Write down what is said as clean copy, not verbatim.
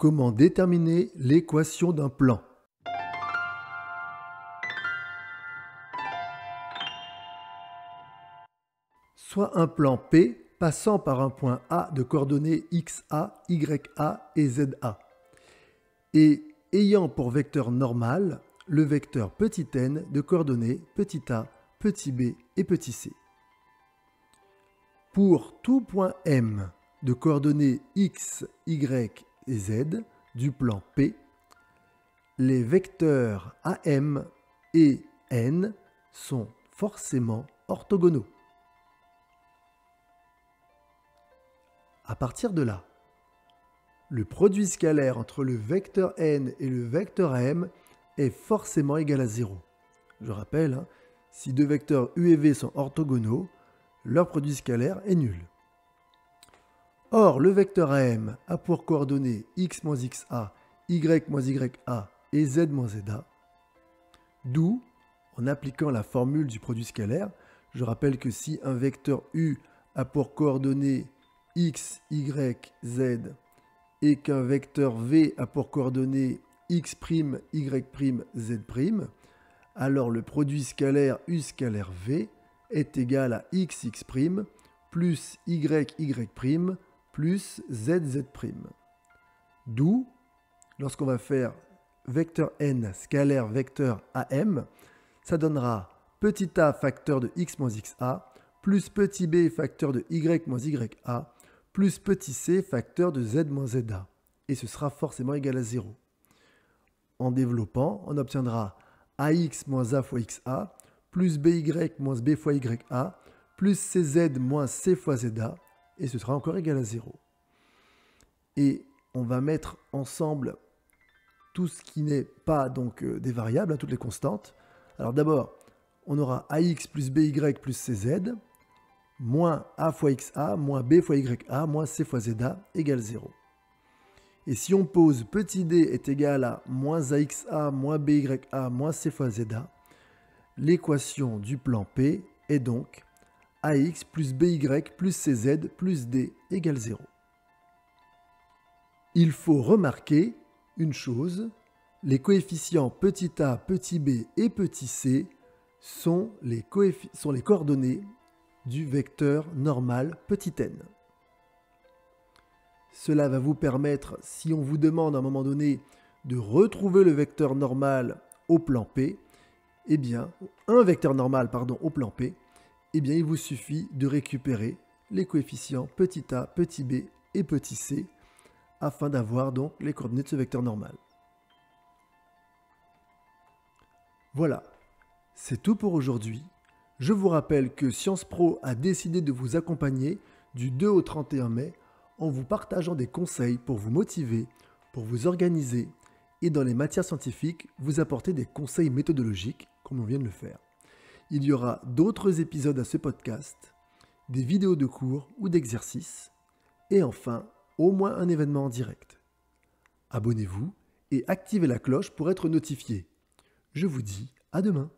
Comment déterminer l'équation d'un plan? Soit un plan P passant par un point A de coordonnées XA, YA et ZA, et ayant pour vecteur normal le vecteur petit n de coordonnées petit a, petit b et petit c. Pour tout point M de coordonnées X, Y et Z du plan P, les vecteurs AM et N sont forcément orthogonaux. À partir de là, le produit scalaire entre le vecteur n et le vecteur m est forcément égal à 0. Je rappelle, si deux vecteurs u et v sont orthogonaux, leur produit scalaire est nul. Or, le vecteur am a pour coordonnées x moins xa, y moins ya et z moins za. D'où, en appliquant la formule du produit scalaire, je rappelle que si un vecteur u a pour coordonnées x, y, z et qu'un vecteur v a pour coordonnées x', y', z', alors le produit scalaire u scalaire v est égal à xx' plus yy' plus zz'. D'où, lorsqu'on va faire vecteur n scalaire vecteur am, ça donnera petit a facteur de x moins xa plus petit b facteur de y moins ya plus petit c facteur de z moins za. Et ce sera forcément égal à 0. En développant, on obtiendra ax moins a fois xa plus by moins b fois ya plus cz moins c fois za. Et ce sera encore égal à 0. Et on va mettre ensemble tout ce qui n'est pas donc des variables, toutes les constantes. Alors d'abord, on aura ax plus by plus cz moins a fois xa, moins b fois ya, moins c fois za égale 0. Et si on pose petit d est égal à moins axa, moins bya, moins c fois za, l'équation du plan P est donc ax plus by plus cz plus d égale 0. Il faut remarquer une chose, les coefficients petit a, petit b et petit c sont les coordonnées du vecteur normal petit n. Cela va vous permettre, si on vous demande à un moment donné de retrouver le vecteur normal au plan P, eh bien, un vecteur normal au plan P, eh bien, il vous suffit de récupérer les coefficients petit a, petit b et petit c afin d'avoir donc les coordonnées de ce vecteur normal. Voilà, c'est tout pour aujourd'hui. Je vous rappelle que Sciences Pro a décidé de vous accompagner du 2 au 31 mai en vous partageant des conseils pour vous motiver, pour vous organiser et dans les matières scientifiques, vous apporter des conseils méthodologiques comme on vient de le faire. Il y aura d'autres épisodes à ce podcast, des vidéos de cours ou d'exercices et enfin, au moins un événement en direct. Abonnez-vous et activez la cloche pour être notifié. Je vous dis à demain.